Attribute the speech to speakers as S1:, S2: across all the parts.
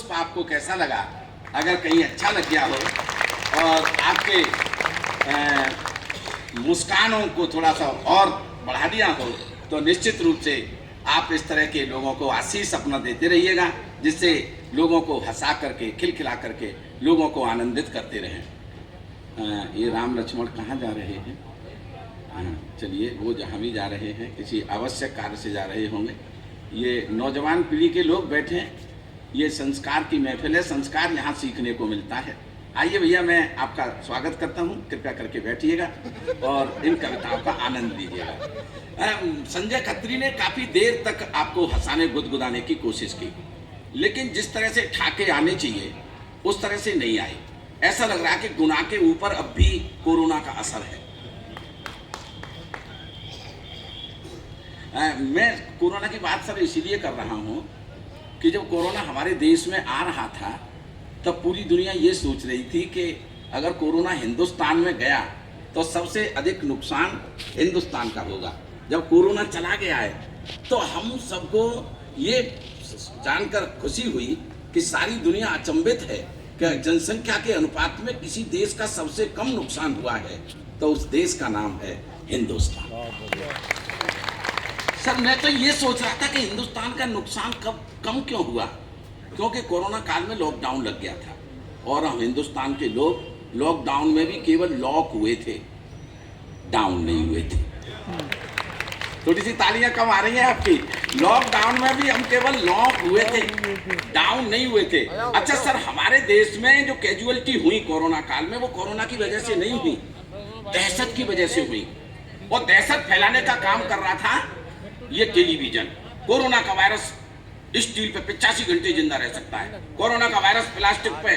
S1: पुष्प आपको कैसा लगा? अगर कहीं अच्छा लग गया हो और आपके मुस्कानों को थोड़ा सा और बढ़ा दिया हो तो निश्चित रूप से आप इस तरह के लोगों को आशीष अपना देते रहिएगा, जिससे लोगों को हंसा करके, खिलखिला करके लोगों को आनंदित करते रहें। ये राम लक्ष्मण कहाँ जा रहे हैं? चलिए, वो जहाँ भी जा रहे हैं किसी आवश्यक कार्य से जा रहे होंगे। ये नौजवान पीढ़ी के लोग बैठे हैं, ये संस्कार की महफिल है, संस्कार यहाँ सीखने को मिलता है। आइए भैया, मैं आपका स्वागत करता हूँ, कृपया करके बैठिएगा और इन कविताओं का आनंद लीजिएगा। संजय खत्री ने काफ़ी देर तक आपको हंसाने गुदगुदाने की कोशिश की, लेकिन जिस तरह से ठाके आने चाहिए उस तरह से नहीं आए। ऐसा लग रहा है कि गुनाह के ऊपर अब भी कोरोना का असर है। मैं कोरोना की बात सर इसीलिए कर रहा हूँ कि जब कोरोना हमारे देश में आ रहा था तब पूरी दुनिया ये सोच रही थी कि अगर कोरोना हिंदुस्तान में गया तो सबसे अधिक नुकसान हिंदुस्तान का होगा। जब कोरोना चला गया है तो हम सबको ये जानकर खुशी हुई कि सारी दुनिया अचंभित है कि जनसंख्या के अनुपात में किसी देश का सबसे कम नुकसान हुआ है, तो उस देश का नाम है हिंदुस्तान। सर, मैं तो ये सोच रहा था कि हिंदुस्तान का नुकसान कम क्यों हुआ, क्योंकि कोरोना काल में लॉकडाउन लग गया था और हम हिंदुस्तान के लोग लॉकडाउन में भी केवल लॉक हुए थे, डाउन नहीं हुए थे। थोड़ी सी तालियां कम आ रही हैं आपकी। लॉकडाउन में भी हम केवल लॉक हुए थे, डाउन नहीं हुए थे। अच्छा सर, हमारे देश में जो कैजुअलिटी हुई कोरोना काल में, वो कोरोना की वजह से नहीं हुई, दहशत की वजह से हुई। और दहशत फैलाने का काम कर रहा था ये टेलीविजन। कोरोना का वायरस स्टील पे 85 घंटे जिंदा रह सकता है, कोरोना का वायरस प्लास्टिक पे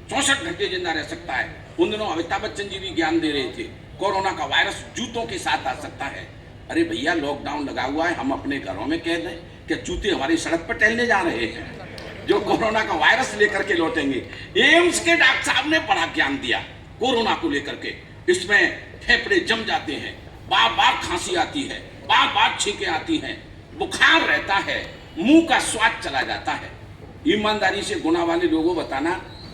S1: 64 घंटे जिंदा रह सकता है। उन दिनों अमिताभ बच्चन जी भी ज्ञान दे रहे थे, कोरोना का वायरस जूतों के साथ आ सकता है। अरे भैया, लॉकडाउन लगा हुआ है, हम अपने घरों में कह दें कि जूते हमारी सड़क पर टहलने जा रहे हैं जो कोरोना का वायरस लेकर के लौटेंगे। एम्स के डॉक्टर साहब ने बड़ा ज्ञान दिया कोरोना को लेकर के। इसमें फेफड़े जम जाते हैं, बार बार खांसी आती है, बार बार छींकें आती हैं, बुखार रहता है, मुंह का स्वाद चला जाता है। ईमानदारी से गुनाह वाले लोगों बताना,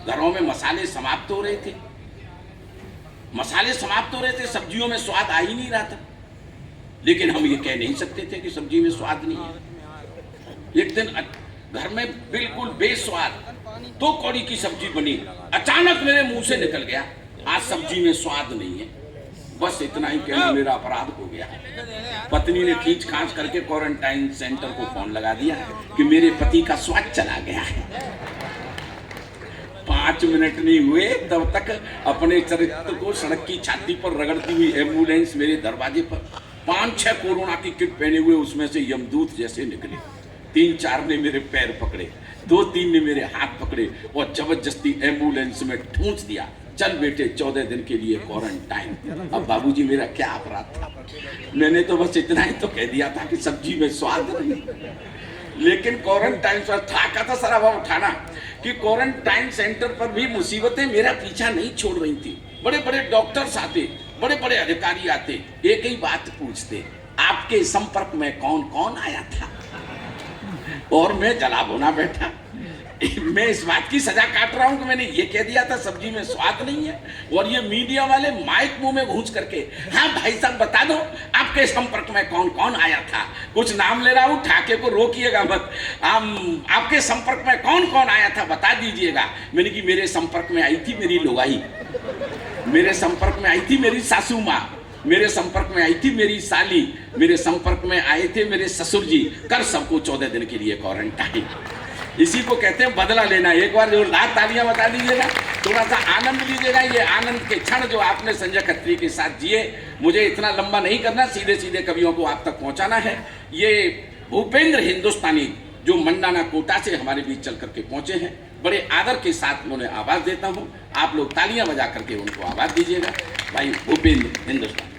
S1: घरों में मसाले समाप्त हो रहे थे, मसाले समाप्त हो रहे थे, सब्जियों में स्वाद आ ही नहीं रहा था। लेकिन हम ये कह नहीं सकते थे कि सब्जी में स्वाद नहीं है। एक दिन घर में बिल्कुल बेस्वाद 2 कौड़ी की सब्जी बनी, अचानक मेरे मुंह से निकल गया, आज सब्जी में स्वाद नहीं है। बस इतना ही कहना मेरा अपराध हो गया। पत्नी ने खींच खांच करके क्वारंटाइन सेंटर को फोन लगा दिया कि मेरे पति का स्वाद चला गया है। 5 मिनट नहीं हुए तब तक अपने चरित्र को सड़क की छाती पर रगड़ती हुई एम्बुलेंस मेरे दरवाजे पर 5-6 कोरोना की किट पहने हुए उसमें से यमदूत जैसे निकले। 3-4 ने मेरे पैर पकड़े, 2-3 ने मेरे हाथ पकड़े और जबरदस्ती एम्बुलेंस में ठूंस दिया, चल बेटे 14 दिन के लिए क्वारंटाइन। अब बाबूजी, मेरा क्या अपराध था? मैंने तो बस इतना ही तो कह दिया था कि सब्जी में स्वाद नहीं। लेकिन क्वारंटाइन पर था था सारा वह उठाना कि क्वारंटाइन सेंटर पर भी मुसीबतें मेरा पीछा नहीं छोड़ रही थी। बड़े बड़े डॉक्टर्स आते, बड़े बड़े अधिकारी आते, एक ही बात पूछते, आपके संपर्क में कौन कौन आया था? और मैं जला भुना बैठा। मैं इस बात की सजा काट रहा हूं कि मैंने ये कह दिया था सब्जी में स्वाद नहीं है, और ये मीडिया वाले माइक मुंह में घूंच करके, हाँ भाई साहब बता दो आपके संपर्क में कौन कौन आया था। कुछ नाम ले रहा हूं, ठाके को रोकिएगा मत। आपके संपर्क में कौन कौन आया था बता दीजिएगा। मैंने कि मेरे संपर्क में आई थी मेरी लोगाई, मेरे संपर्क में आई थी मेरी सासू माँ, मेरे संपर्क में आई थी मेरी साली, मेरे संपर्क में आए थे मेरे ससुर जी। कर सबको 14 दिन के लिए क्वारंटाइन। इसी को कहते हैं बदला लेना। एक बार जोरदार तालियां बता दीजिएगा, थोड़ा सा आनंद लीजिएगा। ये आनंद के क्षण जो आपने संजय खत्री के साथ जिए, मुझे इतना लंबा नहीं करना, सीधे सीधे कवियों को आप तक पहुंचाना है। ये भूपेंद्र हिंदुस्तानी जो मंडाना कोटा से हमारे बीच चल करके पहुंचे हैं, बड़े आदर के साथ उन्हें आवाज देता हूं। आप लोग तालियां बजा करके उनको आवाज दीजिएगा। भाई भूपेंद्र हिंदुस्तानी।